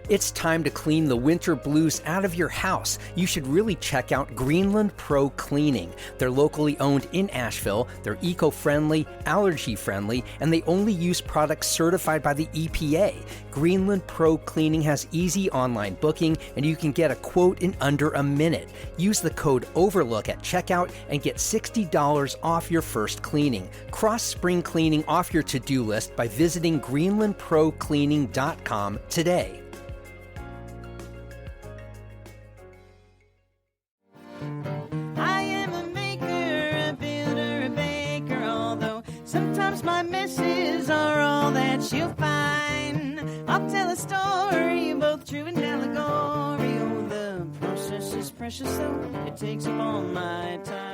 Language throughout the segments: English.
It's time to clean the winter blues out of your house. You should really check out Greenland Pro Cleaning. They're locally owned in Asheville, they're eco-friendly, allergy-friendly, and they only use products certified by the EPA. Greenland Pro Cleaning has easy online booking, and you can get a quote in under a minute. Use the code OVERLOOK at checkout and get $60 off your first cleaning. Cross spring cleaning off your to-do list by visiting greenlandprocleaning.com today. I am a maker, a builder, a baker, although sometimes my messes are all that you'll find. I'll tell a story, both true and allegory. Oh, the process is precious, though it takes up all my time.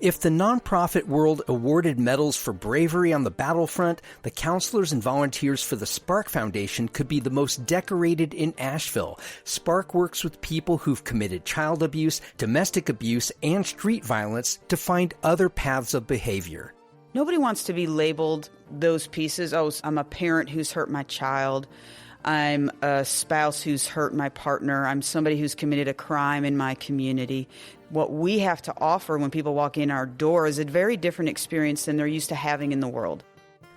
If the nonprofit world awarded medals for bravery on the battlefront, the counselors and volunteers for the SPARC Foundation could be the most decorated in Asheville. SPARC works with people who've committed child abuse, domestic abuse, and street violence to find other paths of behavior. Nobody wants to be labeled those pieces. Oh, I'm a parent who's hurt my child. I'm a spouse who's hurt my partner. I'm somebody who's committed a crime in my community. What we have to offer when people walk in our door is a very different experience than they're used to having in the world.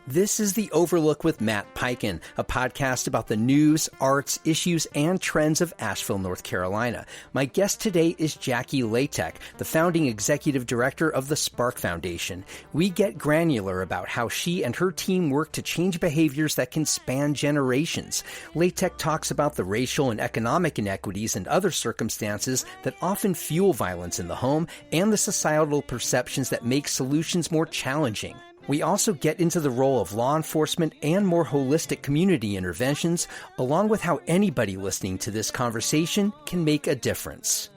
This is The Overlook with Matt Peiken, a podcast about the news, arts, issues, and trends of Asheville, North Carolina. My guest today is Jackie Latek, the founding executive director of the SPARC Foundation. We get granular about how she and her team work to change behaviors that can span generations. Latek talks about the racial and economic inequities and other circumstances that often fuel violence in the home and the societal perceptions that make solutions more challenging. We also get into the role of law enforcement and more holistic community interventions, along with how anybody listening to this conversation can make a difference.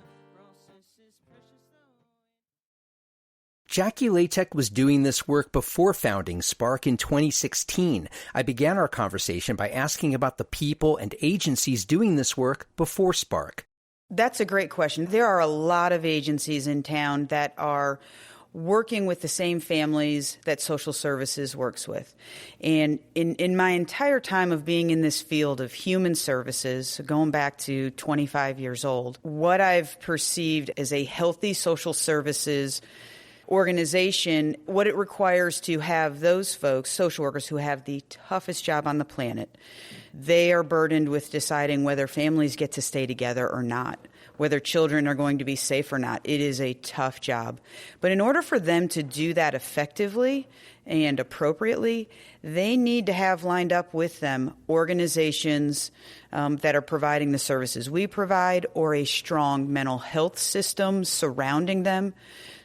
Jackie Latek was doing this work before founding SPARC in 2016. I began our conversation by asking about the people and agencies doing this work before SPARC. That's a great question. There are a lot of agencies in town that are working with the same families that social services works with. And in my entire time of being in this field of human services, going back to 25 years old, what I've perceived as a healthy social services organization, what it requires to have those folks, social workers who have the toughest job on the planet, they are burdened with deciding whether families get to stay together or not, whether children are going to be safe or not. It is a tough job. But in order for them to do that effectively and appropriately, they need to have lined up with them organizations that are providing the services we provide, or a strong mental health system surrounding them.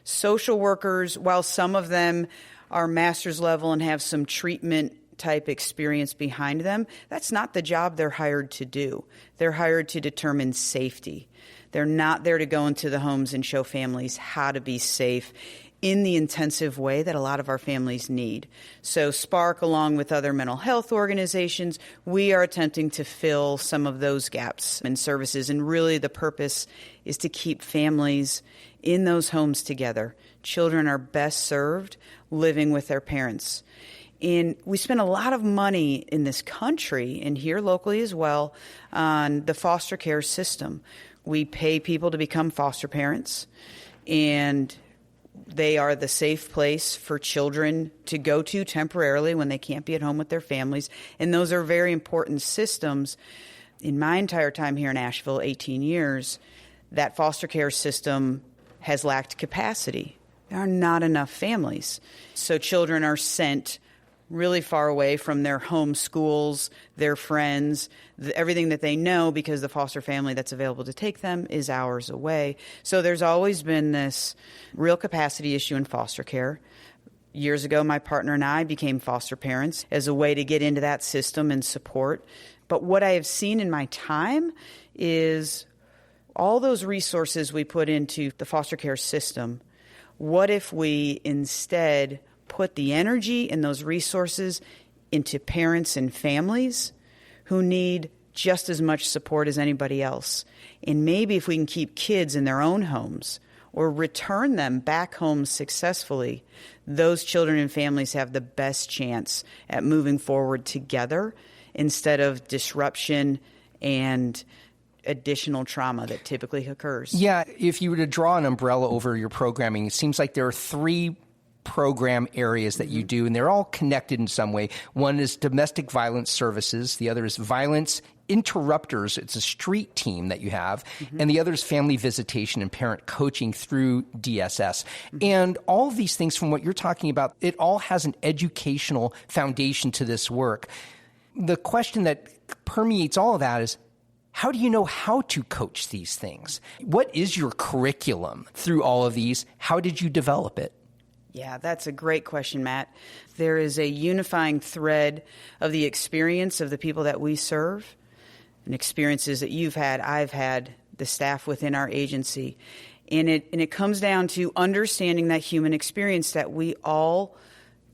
Social workers, while some of them are master's level and have some treatment type experience behind them, that's not the job they're hired to do. They're hired to determine safety. They're not there to go into the homes and show families how to be safe in the intensive way that a lot of our families need. So SPARC, along with other mental health organizations, we are attempting to fill some of those gaps in services. And really the purpose is to keep families in those homes together. Children are best served living with their parents. And we spend a lot of money in this country, and here locally as well, on the foster care system. We pay people to become foster parents, and they are the safe place for children to go to temporarily when they can't be at home with their families. And those are very important systems. In my entire time here in Asheville, 18 years, that foster care system has lacked capacity. There are not enough families. So children are sent really far away from their home schools, their friends, everything that they know, because the foster family that's available to take them is hours away. So there's always been this real capacity issue in foster care. Years ago, my partner and I became foster parents as a way to get into that system and support. But what I have seen in my time is all those resources we put into the foster care system, what if we instead put the energy and those resources into parents and families who need just as much support as anybody else? And maybe if we can keep kids in their own homes or return them back home successfully, those children and families have the best chance at moving forward together instead of disruption and additional trauma that typically occurs. Yeah, if you were to draw an umbrella over your programming, it seems like there are three program areas that you do, and they're all connected in some way. One is domestic violence services. The other is violence interrupters. It's a street team that you have. And the other is family visitation and parent coaching through DSS. And all of these things, from what you're talking about, it all has an educational foundation to this work. The question that permeates all of that is, how do you know how to coach these things? What is your curriculum through all of these? How did you develop it? Yeah, that's a great question, Matt. There is a unifying thread of the experience of the people that we serve and experiences that you've had, I've had, the staff within our agency. And it comes down to understanding that human experience, that we all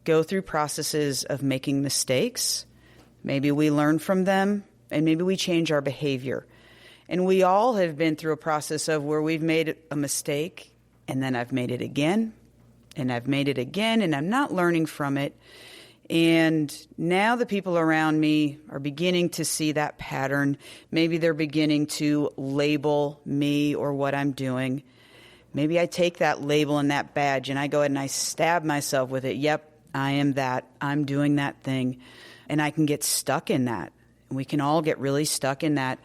go through processes of making mistakes. Maybe we learn from them, and maybe we change our behavior. And we all have been through a process of where we've made a mistake, and then I've made it again, and I've made it again, and I'm not learning from it. And now the people around me are beginning to see that pattern. Maybe they're beginning to label me or what I'm doing. Maybe I take that label and that badge and I go ahead and I stab myself with it. Yep, I am that. I'm doing that thing. And I can get stuck in that. We can all get really stuck in that.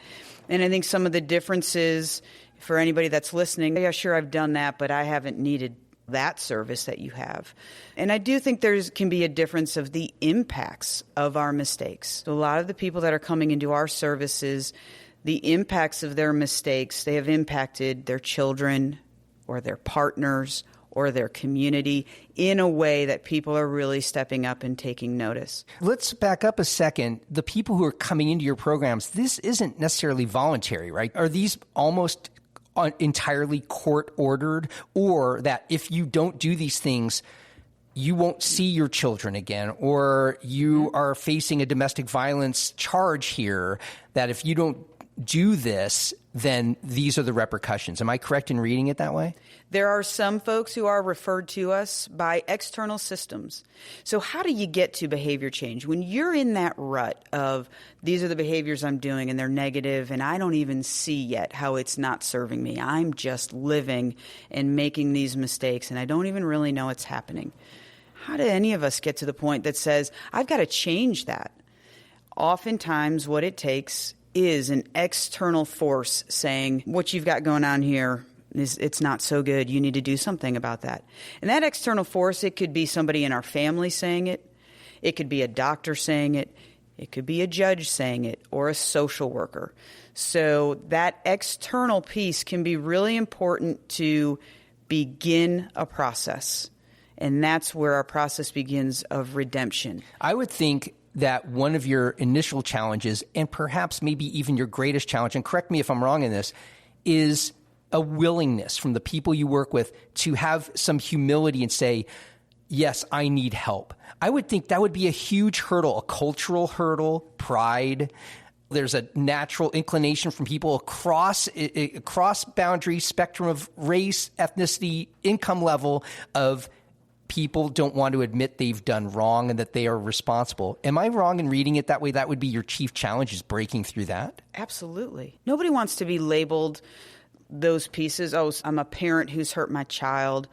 And I think some of the differences for anybody that's listening, yeah, sure, I've done that, but I haven't needed that service that you have. And I do think there can be a difference of the impacts of our mistakes. So a lot of the people that are coming into our services, the impacts of their mistakes, they have impacted their children or their partners or their community in a way that people are really stepping up and taking notice. Let's back up a second. The people who are coming into your programs, this isn't necessarily voluntary, right? Are these almost entirely court-ordered, or that if you don't do these things, you won't see your children again, or you are facing a domestic violence charge here, that if you don't do this, then these are the repercussions. Am I correct in reading it that way? There are some folks who are referred to us by external systems. So how do you get to behavior change? When you're in that rut of these are the behaviors I'm doing and they're negative and I don't even see yet how it's not serving me. I'm just living and making these mistakes and I don't even really know it's happening. How do any of us get to the point that says, I've got to change that? Oftentimes what it takes is an external force saying, what you've got going on here it's not so good. You need to do something about that. And that external force, it could be somebody in our family saying it. It could be a doctor saying it. It could be a judge saying it or a social worker. So that external piece can be really important to begin a process. And that's where our process begins of redemption. I would think that one of your initial challenges, and perhaps maybe even your greatest challenge, and correct me if I'm wrong in this, is a willingness from the people you work with to have some humility and say, yes, I need help. I would think that would be a huge hurdle, a cultural hurdle, pride. There's a natural inclination from people across boundary spectrum of race, ethnicity, income level of people don't want to admit they've done wrong and that they are responsible. Am I wrong in reading it that way? That would be your chief challenge, is breaking through that? Absolutely. Nobody wants to be labeled those pieces. Oh, I'm a parent who's hurt my child.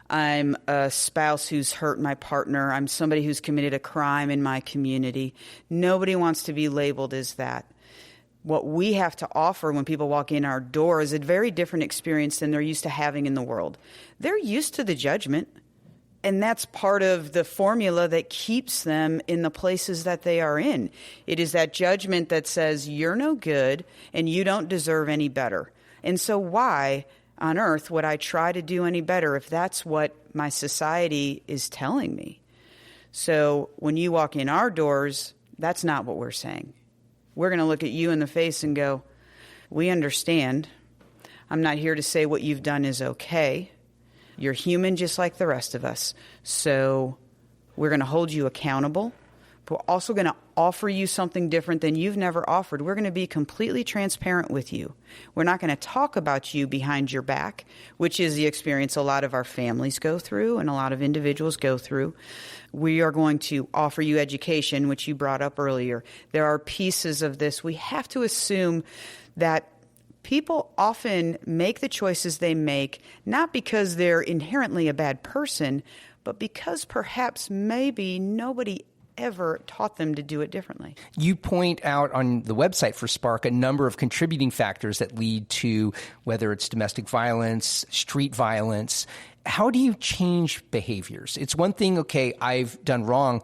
I'm a spouse who's hurt my partner. I'm somebody who's committed a crime in my community. Nobody wants to be labeled as that. What we have to offer when people walk in our door is a very different experience than they're used to having in the world. They're used to the judgment. And that's part of the formula that keeps them in the places that they are in. It is that judgment that says, you're no good and you don't deserve any better. And so why on earth would I try to do any better if that's what my society is telling me? So when you walk in our doors, that's not what we're saying. We're going to look at you in the face and go, we understand. I'm not here to say what you've done is okay. You're human just like the rest of us. So we're going to hold you accountable, We're also going to offer you something different than you've never offered. We're going to be completely transparent with you. We're not going to talk about you behind your back, which is the experience a lot of our families go through and a lot of individuals go through. We are going to offer you education, which you brought up earlier. There are pieces of this. We have to assume that people often make the choices they make, not because they're inherently a bad person, but because perhaps maybe nobody ever taught them to do it differently. You point out on the website for SPARC a number of contributing factors that lead to whether it's domestic violence, street violence. How do you change behaviors? It's one thing, okay, I've done wrong.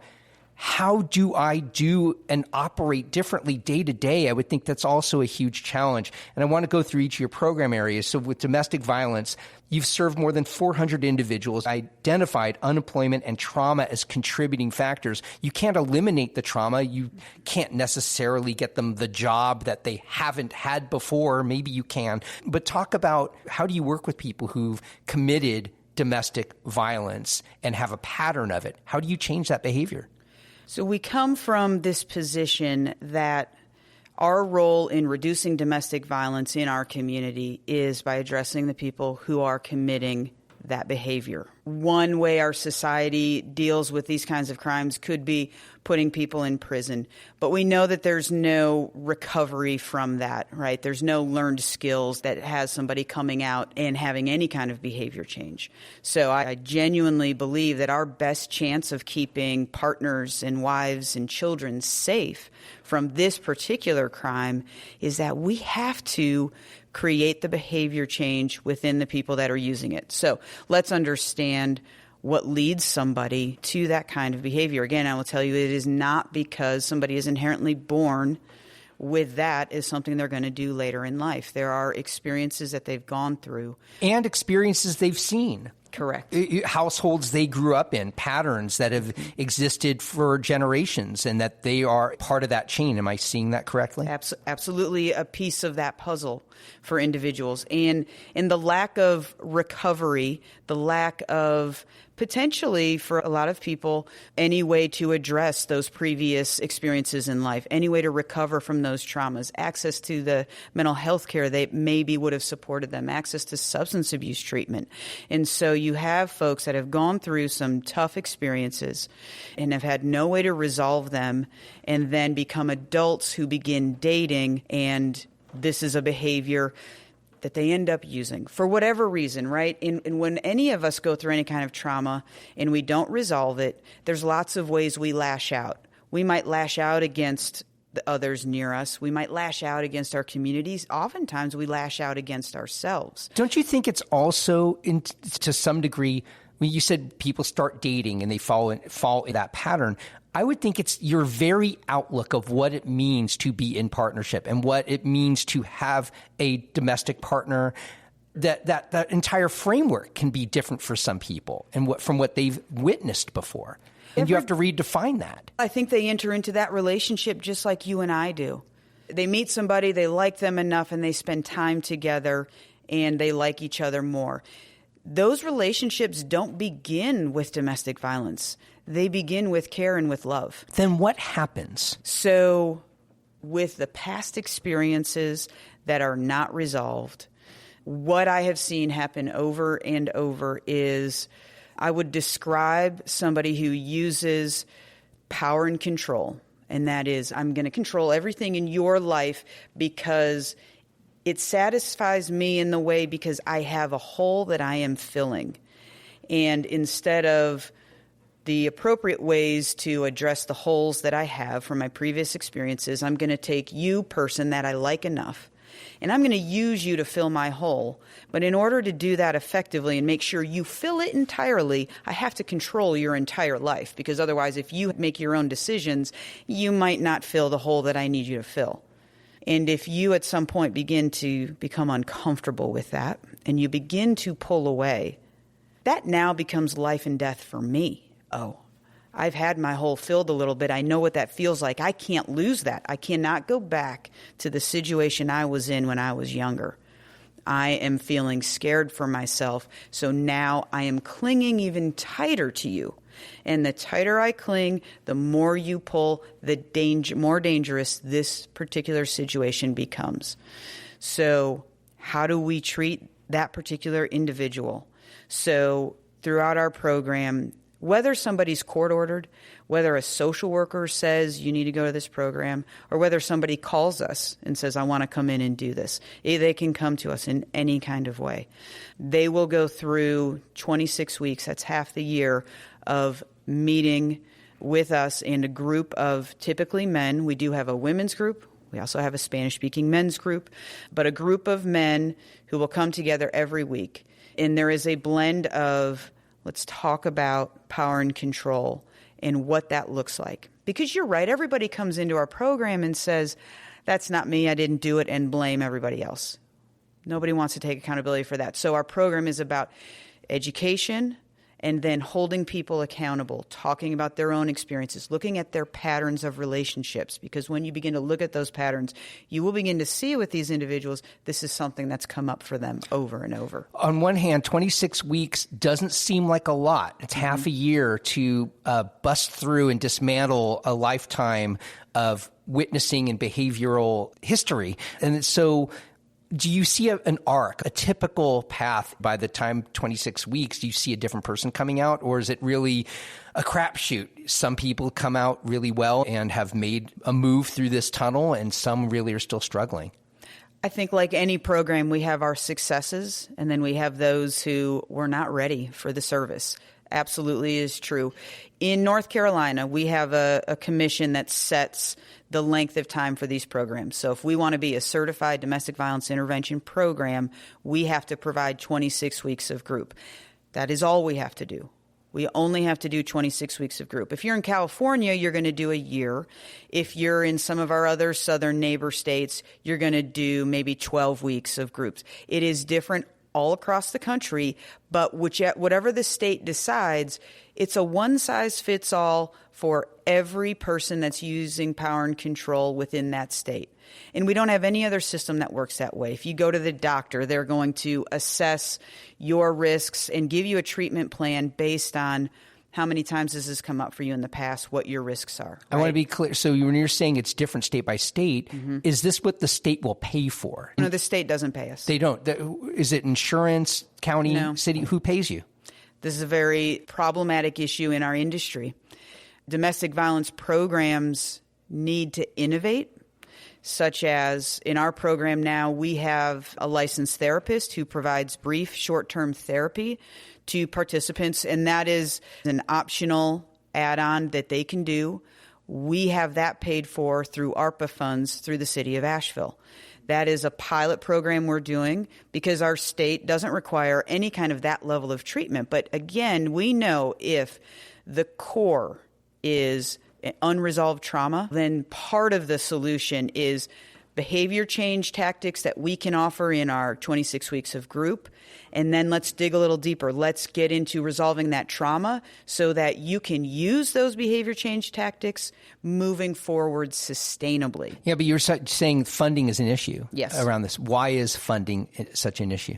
How do I do and operate differently day to day? I would think that's also a huge challenge. And I want to go through each of your program areas. So with domestic violence, you've served more than 400 individuals, identified unemployment and trauma as contributing factors. You can't eliminate the trauma. You can't necessarily get them the job that they haven't had before. Maybe you can. But talk about how do you work with people who've committed domestic violence and have a pattern of it? How do you change that behavior? So we come from this position that our role in reducing domestic violence in our community is by addressing the people who are committing that behavior. One way our society deals with these kinds of crimes could be putting people in prison. But we know that there's no recovery from that, right? There's no learned skills that has somebody coming out and having any kind of behavior change. So I genuinely believe that our best chance of keeping partners and wives and children safe from this particular crime is that we have to create the behavior change within the people that are using it. So let's understand what leads somebody to that kind of behavior. Again, I will tell you, it is not because somebody is inherently born with that is something they're going to do later in life. There are experiences that they've gone through. And experiences they've seen. Correct. Households they grew up in, patterns that have existed for generations, and that they are part of that chain. Am I seeing that correctly? Absolutely a piece of that puzzle for individuals. And the lack of recovery, the lack of potentially for a lot of people, any way to address those previous experiences in life, any way to recover from those traumas, access to the mental health care that maybe would have supported them, access to substance abuse treatment. And so you have folks that have gone through some tough experiences and have had no way to resolve them, and then become adults who begin dating, and this is a behavior that they end up using for whatever reason, right? And when any of us go through any kind of trauma and we don't resolve it, there's lots of ways we lash out. We might lash out against the others near us. We might lash out against our communities. Oftentimes we lash out against ourselves. Don't you think it's also, to some degree, when you said people start dating and they fall in that pattern, I would think it's your very outlook of what it means to be in partnership and what it means to have a domestic partner, that entire framework can be different for some people and from what they've witnessed before. And you have to redefine that. I think they enter into that relationship just like you and I do. They meet somebody, they like them enough, and they spend time together, and they like each other more. Those relationships don't begin with domestic violence. They begin with care and with love. Then what happens? So with the past experiences that are not resolved, what I have seen happen over and over is I would describe somebody who uses power and control. And that is, I'm going to control everything in your life because it satisfies me in the way because I have a hole that I am filling. And instead of the appropriate ways to address the holes that I have from my previous experiences, I'm going to take you, person that I like enough, and I'm going to use you to fill my hole. But in order to do that effectively and make sure you fill it entirely, I have to control your entire life, because otherwise, if you make your own decisions, you might not fill the hole that I need you to fill. And if you at some point begin to become uncomfortable with that and you begin to pull away, that now becomes life and death for me. Oh, I've had my hole filled a little bit. I know what that feels like. I can't lose that. I cannot go back to the situation I was in when I was younger. I am feeling scared for myself. So now I am clinging even tighter to you And the tighter I cling, the more you pull, more dangerous this particular situation becomes. So how do we treat that particular individual? So throughout our program, whether somebody's court-ordered, whether a social worker says you need to go to this program, or whether somebody calls us and says, I want to come in and do this, they can come to us in any kind of way. They will go through 26 weeks, that's half the year, of meeting with us and a group of typically men. We do have a women's group. We also have a Spanish-speaking men's group, but a group of men who will come together every week. And there is a blend of, let's talk about power and control and what that looks like. Because you're right, everybody comes into our program and says, that's not me, I didn't do it, and blame everybody else. Nobody wants to take accountability for that. So our program is about education and then holding people accountable, talking about their own experiences, looking at their patterns of relationships. Because when you begin to look at those patterns, you will begin to see with these individuals, this is something that's come up for them over and over. On one hand, 26 weeks doesn't seem like a lot. It's half a year to bust through and dismantle a lifetime of witnessing and behavioral history. And so do you see an arc, a typical path by the time 26 weeks? Do you see a different person coming out, or is it really a crapshoot? Some people come out really well and have made a move through this tunnel, and some really are still struggling. I think like any program, we have our successes, and then we have those who were not ready for the service. Absolutely is true. In North Carolina, we have a commission that sets the length of time for these programs. So if we want to be a certified domestic violence intervention program, we have to provide 26 weeks of group. That is all we have to do. We only have to do 26 weeks of group. If you're in California, you're going to do a year. If you're in some of our other southern neighbor states, you're going to do maybe 12 weeks of groups. It is different all across the country, but whatever the state decides, it's a one-size-fits-all for every person that's using power and control within that state. And we don't have any other system that works that way. If you go to the doctor, they're going to assess your risks and give you a treatment plan based on how many times this has come up for you in the past, what your risks are. Right? I want to be clear. So when you're saying it's different state by state, is this what the state will pay for? No, the state doesn't pay us. They don't. Is it insurance, county, No. city? Who pays you? This is a very problematic issue in our industry. Domestic violence programs need to innovate, such as in our program now, we have a licensed therapist who provides brief short-term therapy to participants, and that is an optional add-on that they can do. We have that paid for through ARPA funds through the city of Asheville. That is a pilot program we're doing because our state doesn't require any kind of that level of treatment. But again, we know if the core is unresolved trauma, then part of the solution is behavior change tactics that we can offer in our 26 weeks of group. And then let's dig a little deeper. Let's get into resolving that trauma so that you can use those behavior change tactics moving forward sustainably. Yeah, but you're saying funding is an issue around this. Why is funding such an issue?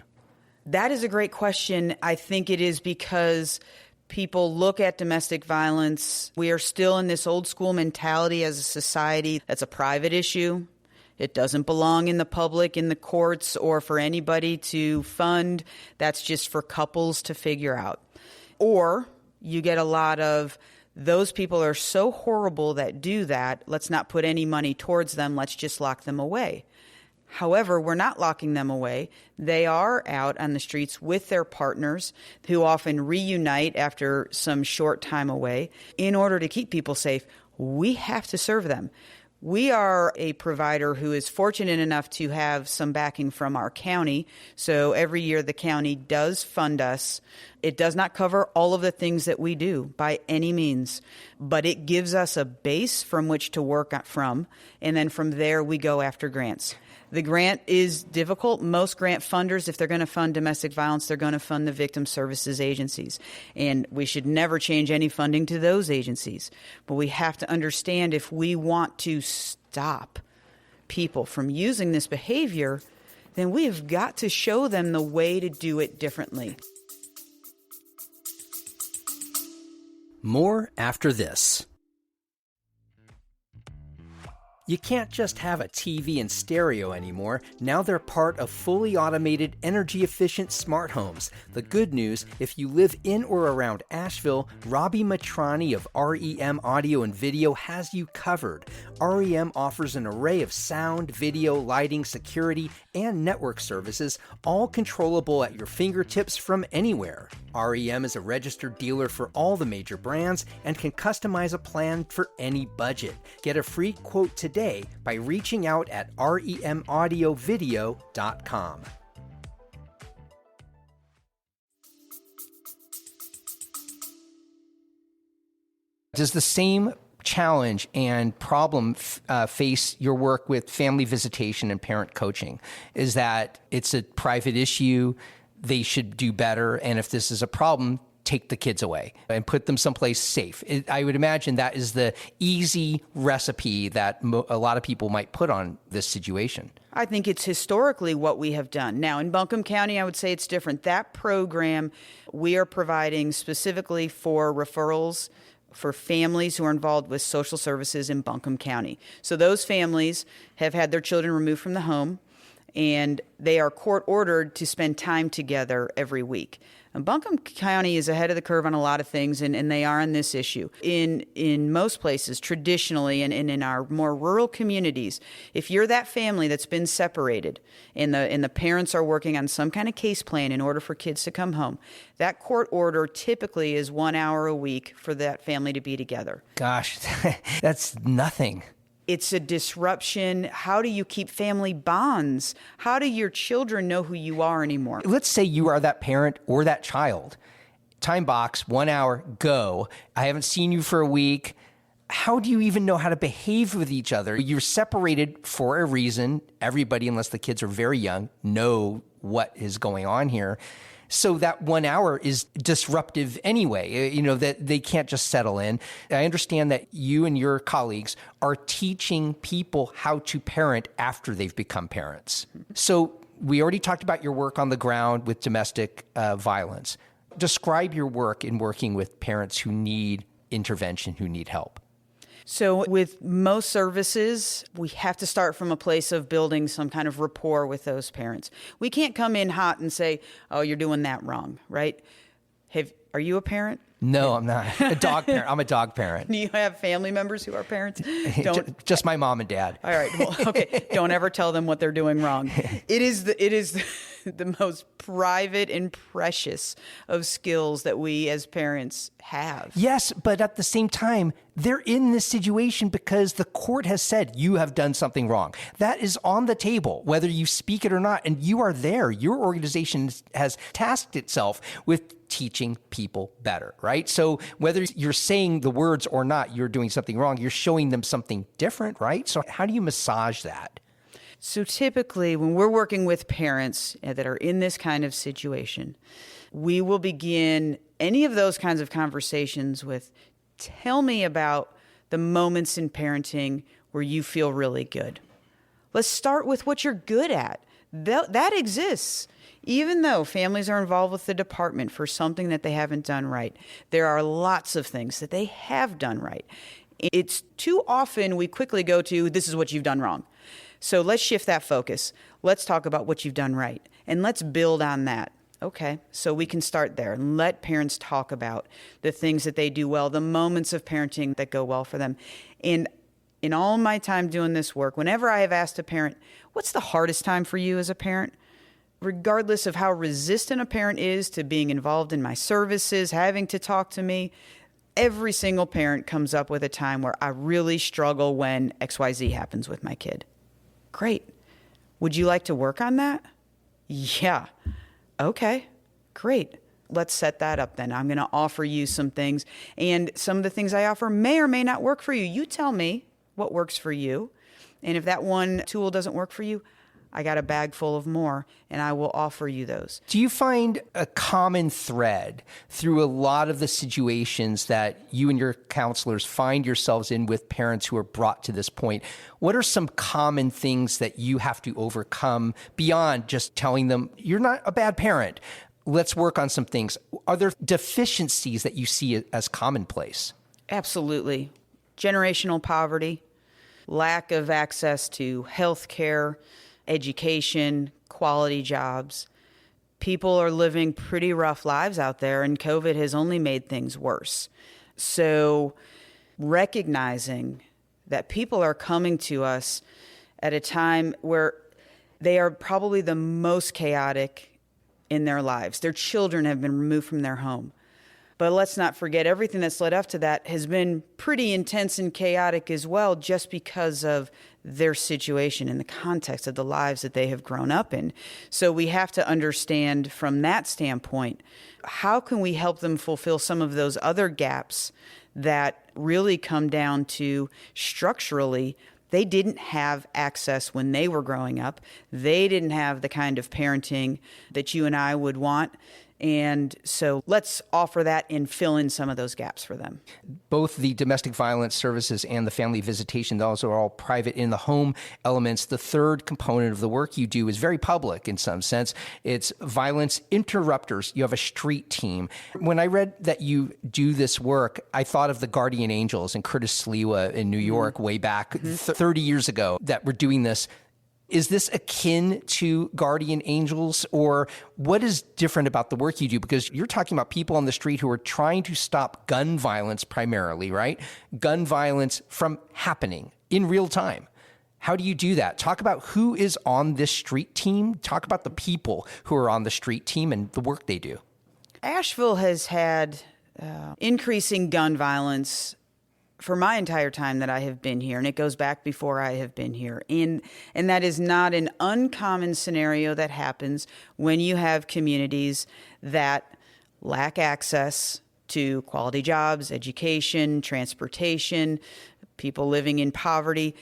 That is a great question. I think it is because people look at domestic violence. We are still in this old school mentality as a society that's a private issue. It doesn't belong in the public, in the courts, or for anybody to fund. That's just for couples to figure out. Or you get a lot of, those people are so horrible that do that, let's not put any money towards them, let's just lock them away. However, we're not locking them away. They are out on the streets with their partners who often reunite after some short time away. In order to keep people safe, we have to serve them. We are a provider who is fortunate enough to have some backing from our county. So every year the county does fund us. It does not cover all of the things that we do by any means, but it gives us a base from which to work from. And then from there we go after grants. The grant is difficult. Most grant funders, if they're going to fund domestic violence, they're going to fund the victim services agencies. And we should never change any funding to those agencies. But we have to understand if we want to stop people from using this behavior, then we have got to show them the way to do it differently. More after this. You can't just have a TV and stereo anymore. Now they're part of fully automated, energy-efficient smart homes. The good news, if you live in or around Asheville, Robbie Matrani of REM Audio and Video has you covered. REM offers an array of sound, video, lighting, security, and network services, all controllable at your fingertips from anywhere. REM is a registered dealer for all the major brands and can customize a plan for any budget. Get a free quote today by reaching out at remaudiovideo.com. Does the same challenge and problem face your work with family visitation and parent coaching? Is that it's a private issue, they should do better, and if this is a problem, take the kids away and put them someplace safe? I would imagine that is the easy recipe that a lot of people might put on this situation. I think it's historically what we have done. Now, in Buncombe County, I would say it's different. That program we are providing specifically for referrals for families who are involved with social services in Buncombe County. So those families have had their children removed from the home, and they are court-ordered to spend time together every week. And Buncombe County is ahead of the curve on a lot of things, and they are on this issue. In most places, traditionally, and in our more rural communities, if you're that family that's been separated and the parents are working on some kind of case plan in order for kids to come home, that court order typically is 1 hour a week for that family to be together. Gosh, that's nothing. It's a disruption. How do you keep family bonds? How do your children know who you are anymore? Let's say you are that parent or that child. Time box, 1 hour, go. I haven't seen you for a week. How do you even know how to behave with each other? You're separated for a reason. Everybody, unless the kids are very young, know what is going on here. So that 1 hour is disruptive anyway, that they can't just settle in. I understand that you and your colleagues are teaching people how to parent after they've become parents. So we already talked about your work on the ground with domestic violence. Describe your work in working with parents who need intervention, who need help. So with most services, we have to start from a place of building some kind of rapport with those parents. We can't come in hot and say, oh, you're doing that wrong, right? Are you a parent? No, I'm not. A dog parent. I'm a dog parent. Do you have family members who are parents? Just my mom and dad. All right. Well, okay. Don't ever tell them what they're doing wrong. It is the most private and precious of skills that we as parents have. Yes, but at the same time, they're in this situation because the court has said you have done something wrong. That is on the table, whether you speak it or not, and you are there. Your organization has tasked itself with teaching people better, right? So whether you're saying the words or not, you're doing something wrong, you're showing them something different, right? So how do you massage that? So typically, when we're working with parents that are in this kind of situation, we will begin any of those kinds of conversations with, tell me about the moments in parenting where you feel really good. Let's start with what you're good at. That exists. Even though families are involved with the department for something that they haven't done right, there are lots of things that they have done right. It's too often we quickly go to, this is what you've done wrong. So let's shift that focus. Let's talk about what you've done right, and let's build on that. Okay, so we can start there and let parents talk about the things that they do well, the moments of parenting that go well for them. And in all my time doing this work, whenever I have asked a parent, what's the hardest time for you as a parent? Regardless of how resistant a parent is to being involved in my services, having to talk to me, every single parent comes up with a time where I really struggle when XYZ happens with my kid. Great. Would you like to work on that? Yeah. Okay, great. Let's set that up then. I'm going to offer you some things, and some of the things I offer may or may not work for you. You tell me what works for you, and if that one tool doesn't work for you, I got a bag full of more, and I will offer you those. Do you find a common thread through a lot of the situations that you and your counselors find yourselves in with parents who are brought to this point? What are some common things that you have to overcome beyond just telling them, you're not a bad parent? let's work on some things. Are there deficiencies that you see as commonplace? Absolutely. Generational poverty, lack of access to health care, education, quality jobs. People are living pretty rough lives out there, and COVID has only made things worse. So recognizing that people are coming to us at a time where they are probably the most chaotic in their lives. Their children have been removed from their home. But let's not forget, everything that's led up to that has been pretty intense and chaotic as well, just because of their situation in the context of the lives that they have grown up in. So we have to understand from that standpoint, how can we help them fulfill some of those other gaps that really come down to structurally, they didn't have access when they were growing up. They didn't have the kind of parenting that you and I would want. And so let's offer that and fill in some of those gaps for them. Both the domestic violence services and the family visitation, those are all private in the home elements. The third component of the work you do is very public in some sense. It's violence interrupters. You have a street team. When I read that you do this work, I thought of the Guardian Angels and Curtis Sliwa in New York way back 30 years ago that were doing this. Is this akin to Guardian Angels, or what is different about the work you do? Because you're talking about people on the street who are trying to stop gun violence primarily, right? Gun violence from happening in real time. How do you do that? Talk about who is on this street team. Talk about the people who are on the street team and the work they do. Asheville has had increasing gun violence for my entire time that I have been here, and it goes back before I have been here. And that is not an uncommon scenario that happens when you have communities that lack access to quality jobs, education, transportation, people living in poverty.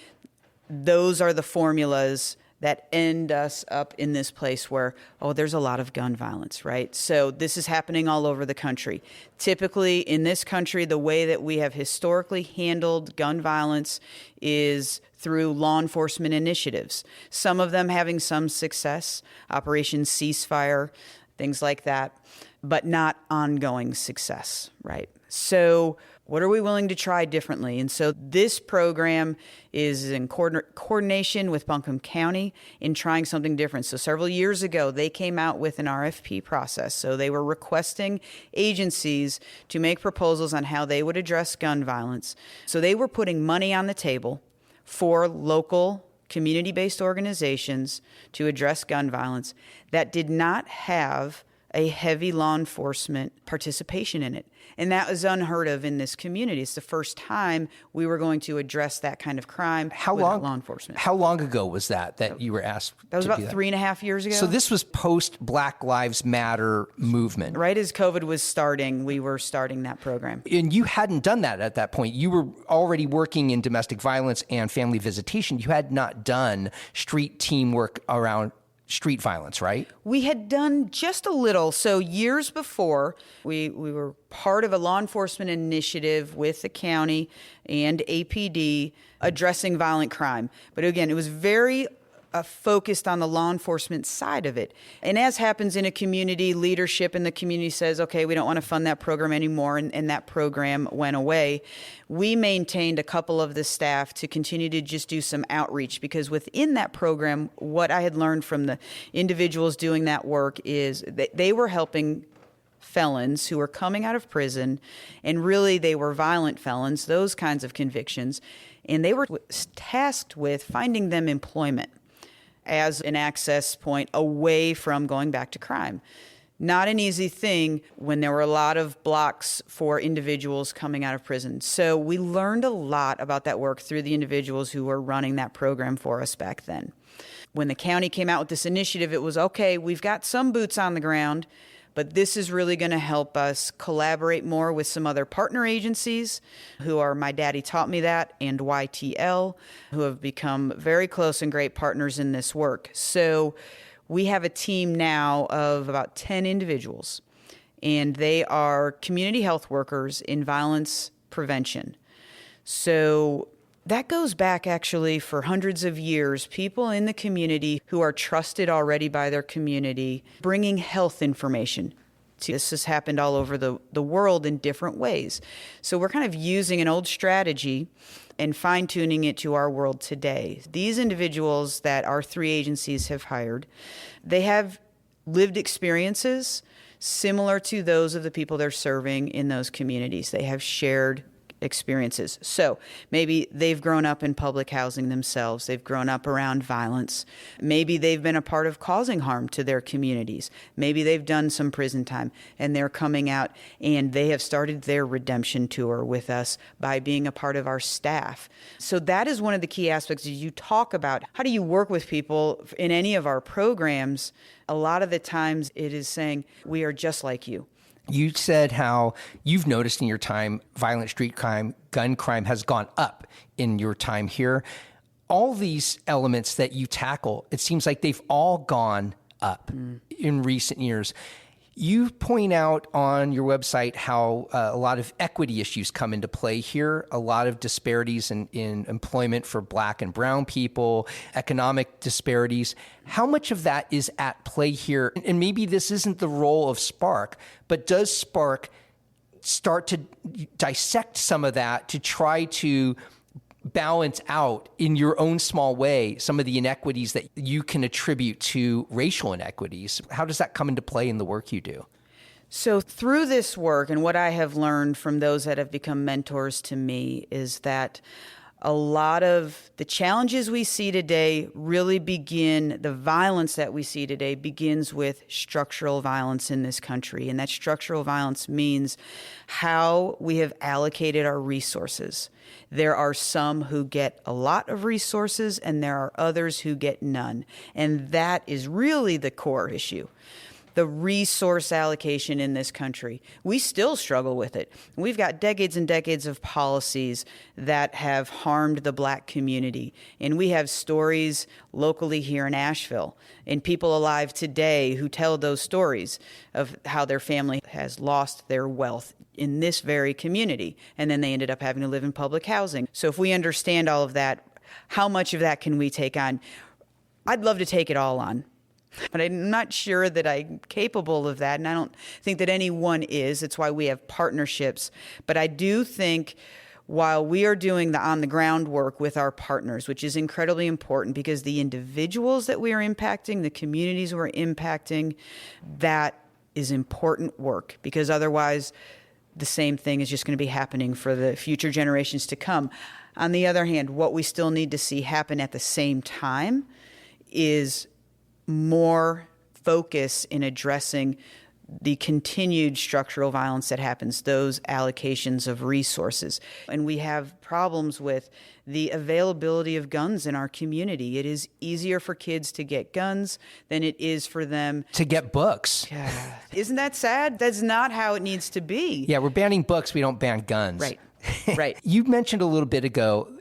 Those are the formulas that end us up in this place where, there's a lot of gun violence, right? So this is happening all over the country. Typically in this country, the way that we have historically handled gun violence is through law enforcement initiatives, some of them having some success, Operation Ceasefire, things like that, but not ongoing success, right? So what are we willing to try differently? And so this program is in coordination with Buncombe County in trying something different. So several years ago, they came out with an RFP process. So they were requesting agencies to make proposals on how they would address gun violence. So they were putting money on the table for local community-based organizations to address gun violence that did not have a heavy law enforcement participation in it. And that was unheard of in this community. It's the first time we were going to address that kind of crime without law enforcement. How long ago was that you were asked That was to about do that? 3.5 years ago. So this was post-Black Lives Matter movement. Right as COVID was starting, we were starting that program. And you hadn't done that at that point. You were already working in domestic violence and family visitation. You had not done street teamwork around street violence, right? We had done just a little. So years before, we were part of a law enforcement initiative with the county and APD addressing violent crime. But again, it was very focused on the law enforcement side of it. And as happens in a community, leadership in the community says, okay, we don't want to fund that program anymore, and that program went away. We maintained a couple of the staff to continue to just do some outreach, because within that program, what I had learned from the individuals doing that work is that they were helping felons who were coming out of prison, and really they were violent felons, those kinds of convictions, and they were tasked with finding them employment as an access point away from going back to crime. Not an easy thing when there were a lot of blocks for individuals coming out of prison. So we learned a lot about that work through the individuals who were running that program for us back then. When the county came out with this initiative, it was, okay, we've got some boots on the ground, but this is really going to help us collaborate more with some other partner agencies who are My Daddy Taught Me That and YTL, who have become very close and great partners in this work. So we have a team now of about 10 individuals, and they are community health workers in violence prevention. So That goes back actually for hundreds of years. People in the community who are trusted already by their community, bringing health information. This has happened all over the world in different ways. So we're kind of using an old strategy and fine-tuning it to our world today. These individuals that our 3 agencies have hired, they have lived experiences similar to those of the people they're serving in those communities. They have shared experiences. So maybe they've grown up in public housing themselves. They've grown up around violence. Maybe they've been a part of causing harm to their communities. Maybe they've done some prison time and they're coming out and they have started their redemption tour with us by being a part of our staff. So that is one of the key aspects. As you talk about how do you work with people in any of our programs, a lot of the times it is saying, we are just like you. You said how you've noticed in your time, violent street crime, gun crime has gone up in your time here. All these elements that you tackle, it seems like they've all gone up in recent years. You point out on your website how a lot of equity issues come into play here, a lot of disparities in employment for Black and brown people, economic disparities. How much of that is at play here? And maybe this isn't the role of SPARC, but does SPARC start to dissect some of that to try to balance out in your own small way some of the inequities that you can attribute to racial inequities? How does that come into play in the work you do? So through this work, and what I have learned from those that have become mentors to me, is that a lot of the challenges we see today really begin, the violence that we see today begins with structural violence in this country. And that structural violence means how we have allocated our resources. There are some who get a lot of resources and there are others who get none. And that is really the core issue. The resource allocation in this country. We still struggle with it. We've got decades and decades of policies that have harmed the Black community. And we have stories locally here in Asheville and people alive today who tell those stories of how their family has lost their wealth in this very community. And then they ended up having to live in public housing. So if we understand all of that, how much of that can we take on? I'd love to take it all on. But I'm not sure that I'm capable of that, and I don't think that anyone is. It's why we have partnerships. But I do think while we are doing the on-the-ground work with our partners, which is incredibly important because the individuals that we are impacting, the communities we're impacting, that is important work because otherwise the same thing is just going to be happening for the future generations to come. On the other hand, what we still need to see happen at the same time is more focus in addressing the continued structural violence that happens, those allocations of resources. And we have problems with the availability of guns in our community. It is easier for kids to get guns than it is for them to get books. Yeah. Isn't that sad? That's not how it needs to be. Yeah, we're banning books. We don't ban guns. Right. Right. You mentioned a little bit ago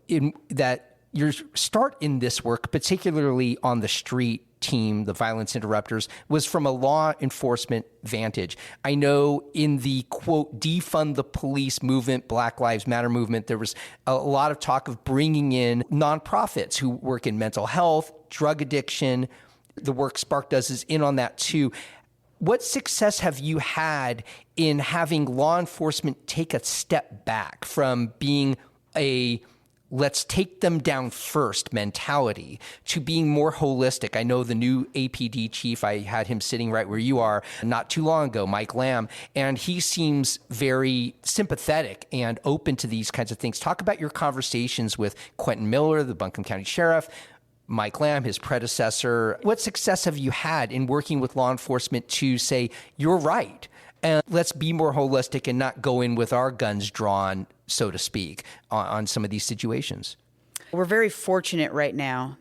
that your start in this work, particularly on the street team, the Violence Interrupters, was from a law enforcement vantage. I know in the, quote, defund the police movement, Black Lives Matter movement, there was a lot of talk of bringing in nonprofits who work in mental health, drug addiction. The work SPARC does is in on that too. What success have you had in having law enforcement take a step back from being a let's take them down first mentality to being more holistic? I know the new APD chief, I had him sitting right where you are not too long ago, Mike Lamb, and he seems very sympathetic and open to these kinds of things. Talk about your conversations with Quentin Miller, the Buncombe County Sheriff, Mike Lamb, his predecessor. What success have you had in working with law enforcement to say, you're right, and let's be more holistic and not go in with our guns drawn, so to speak, on some of these situations? We're very fortunate right now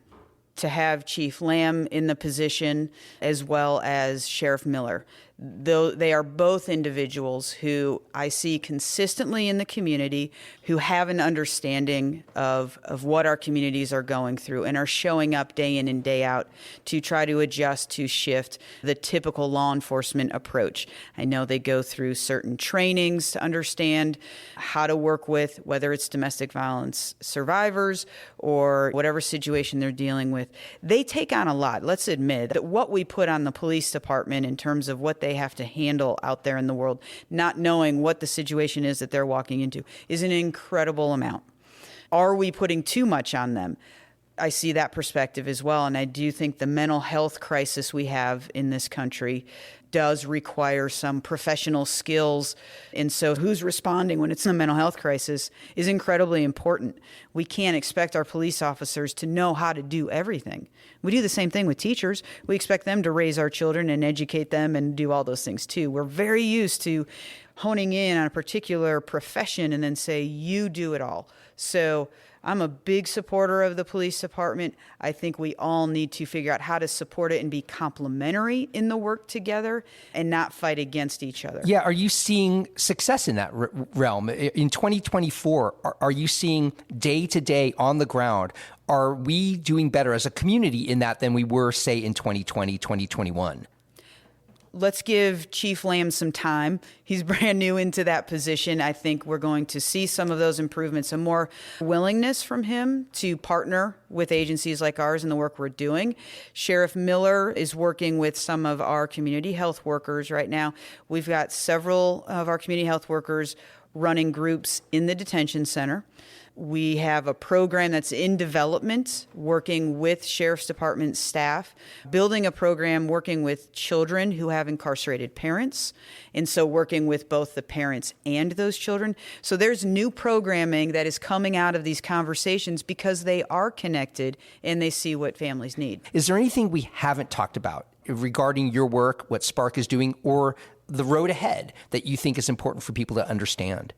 to have Chief Lamb in the position as well as Sheriff Miller. though they are both individuals who I see consistently in the community, who have an understanding of what our communities are going through and are showing up day in and day out to try to adjust, to shift the typical law enforcement approach. I know they go through certain trainings to understand how to work with, whether it's domestic violence survivors or whatever situation they're dealing with. They take on a lot. Let's admit that what we put on the police department in terms of what they have to handle out there in the world, not knowing what the situation is that they're walking into, is an incredible amount. Are we putting too much on them? I see that perspective as well, and I do think the mental health crisis we have in this country does require some professional skills. And so who's responding when it's a mental health crisis is incredibly important. We can't expect our police officers to know how to do everything. We do the same thing with teachers. We expect them to raise our children and educate them and do all those things too. We're very used to honing in on a particular profession and then say, you do it all. So I'm a big supporter of the police department. I think we all need to figure out how to support it and be complementary in the work together and not fight against each other. Yeah. Are you seeing success in that realm? In 2024, are you seeing day to day on the ground? Are we doing better as a community in that than we were, say, in 2020, 2021? Let's give Chief Lamb some time. He's brand new into that position. I think we're going to see some of those improvements, a more willingness from him to partner with agencies like ours in the work we're doing. Sheriff Miller is working with some of our community health workers right now. We've got several of our community health workers running groups in the detention center. We have a program that's in development, working with Sheriff's Department staff, building a program working with children who have incarcerated parents, and so working with both the parents and those children. So there's new programming that is coming out of these conversations because they are connected and they see what families need. Is there anything we haven't talked about regarding your work, what SPARC is doing, or the road ahead that you think is important for people to understand?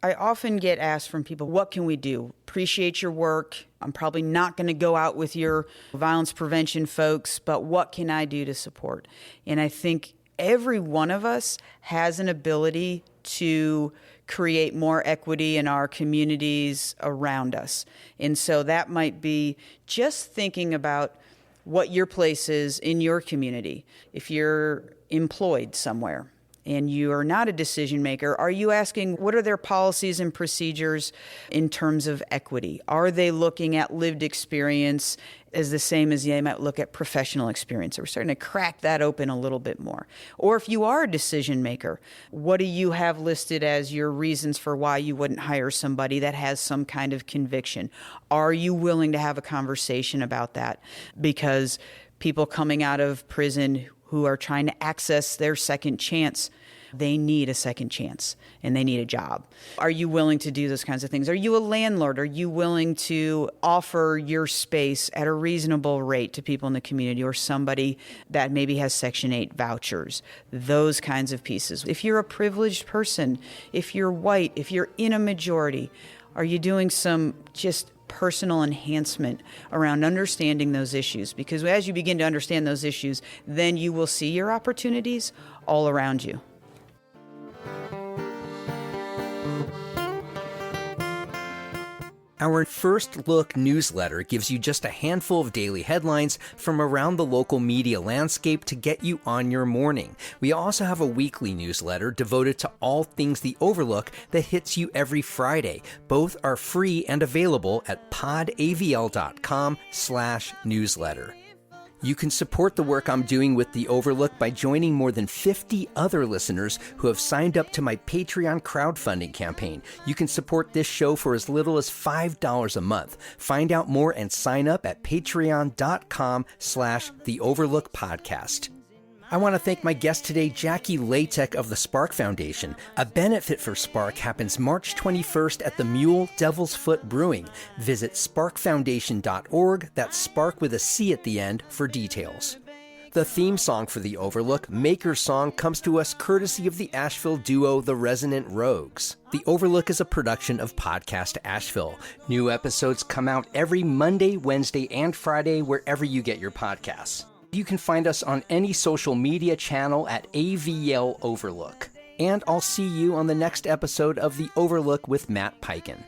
I often get asked from people, what can we do? Appreciate your work. I'm probably not going to go out with your violence prevention folks, but what can I do to support? And I think every one of us has an ability to create more equity in our communities around us. And so that might be just thinking about what your place is in your community. If you're employed somewhere, and you are not a decision maker, are you asking what are their policies and procedures in terms of equity? Are they looking at lived experience as the same as they might look at professional experience? We're starting to crack that open a little bit more. Or if you are a decision maker, what do you have listed as your reasons for why you wouldn't hire somebody that has some kind of conviction? Are you willing to have a conversation about that? Because people coming out of prison who are trying to access their second chance, they need a second chance and they need a job. Are you willing to do those kinds of things? Are you a landlord? Are you willing to offer your space at a reasonable rate to people in the community or somebody that maybe has Section 8 vouchers? Those kinds of pieces. If you're a privileged person, if you're white, if you're in a majority, are you doing some just personal enhancement around understanding those issues? Because as you begin to understand those issues, then you will see your opportunities all around you. Our First Look newsletter gives you just a handful of daily headlines from around the local media landscape to get you on your morning. We also have a weekly newsletter devoted to all things The Overlook that hits you every Friday. Both are free and available at podavl.com/newsletter. You can support the work I'm doing with The Overlook by joining more than 50 other listeners who have signed up to my Patreon crowdfunding campaign. You can support this show for as little as $5 a month. Find out more and sign up at patreon.com/theoverlookpodcast. I want to thank my guest today, Jackie Latek of the SPARC Foundation. A benefit for SPARC happens March 21st at the Mule Devil's Foot Brewing. Visit sparkfoundation.org, that's SPARC with a C at the end, for details. The theme song for The Overlook, Maker's Song, comes to us courtesy of the Asheville duo The Resonant Rogues. The Overlook is a production of Podcast Asheville. New episodes come out every Monday, Wednesday, and Friday wherever you get your podcasts. You can find us on any social media channel at AVL Overlook. And I'll see you on the next episode of The Overlook with Matt Peiken.